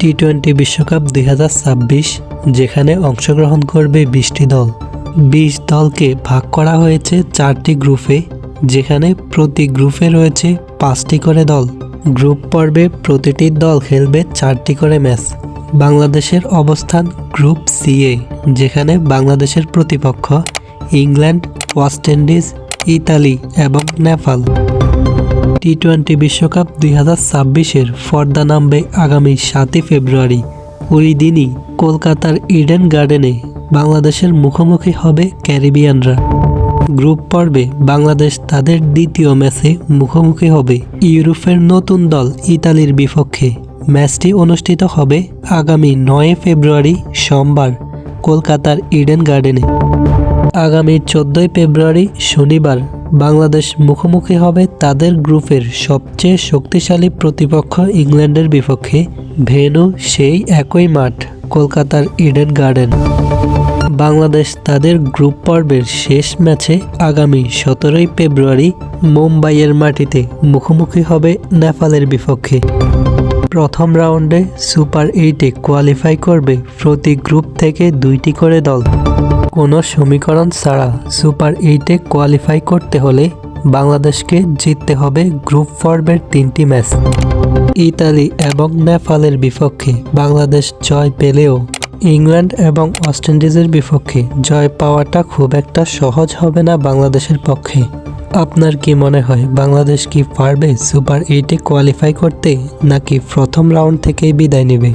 টি-20 বিশ্বকাপ 2026 যেখানে অংশগ্রহণ করবে 20টি দল। 20 দলকে ভাগ করা হয়েছে 4টি গ্রুপে, যেখানে প্রতি গ্রুপে রয়েছে 5টি করে দল। গ্রুপ পর্বে প্রতিটি দল খেলবে 4টি করে ম্যাচ। বাংলাদেশের অবস্থান গ্রুপ সি-এ, যেখানে বাংলাদেশের প্রতিপক্ষ ইংল্যান্ড, ওয়েস্ট ইন্ডিজ, ইতালি এবং নেপাল। টি-20 বিশ্বকাপ 2026-এর পর্দা নামবে আগামী 7 ফেব্রুয়ারি। ওই দিনই কলকাতার ইডেন গার্ডেনে বাংলাদেশের মুখোমুখি হবে ক্যারিবিয়ানরা। গ্রুপ পর্বে বাংলাদেশ তাদের দ্বিতীয় ম্যাচে মুখোমুখি হবে ইউরোপের নতুন দল ইতালির বিপক্ষে। ম্যাচটি অনুষ্ঠিত হবে আগামী 9 ফেব্রুয়ারি সোমবার কলকাতার ইডেন গার্ডেনে। আগামী 14 ফেব্রুয়ারি শনিবার বাংলাদেশ মুখোমুখি হবে তাদের গ্রুপের সবচেয়ে শক্তিশালী প্রতিপক্ষ ইংল্যান্ডের বিপক্ষে। ভেন্যু সেই একই মাঠ, কলকাতার ইডেন গার্ডেন। বাংলাদেশ তাদের গ্রুপ পর্বের শেষ ম্যাচে আগামী 17 ফেব্রুয়ারি মুম্বাইয়ের মাটিতে মুখোমুখি হবে নেপালের বিপক্ষে। প্রথম রাউন্ডে সুপার 8-এ কোয়ালিফাই করবে প্রতি গ্রুপ থেকে 2টি করে দল। কোনো সমীকরণ ছাড়া সুপার 8-এ কোয়ালিফাই করতে হলে বাংলাদেশকে জিততে হবে গ্রুপ পর্বের 3টি ম্যাচ। ইতালি এবং নেপালের বিপক্ষে বাংলাদেশ জয় পেলেও ইংল্যান্ড এবং ওয়েস্ট ইন্ডিজের বিপক্ষে জয় পাওয়াটা খুব একটা সহজ হবে না বাংলাদেশের পক্ষে। আপনার কি মনে হয় বাংলাদেশ কি পারবে সুপার 8-এ কোয়ালিফাই করতে, নাকি প্রথম রাউন্ড থেকেই বিদায় নেবে?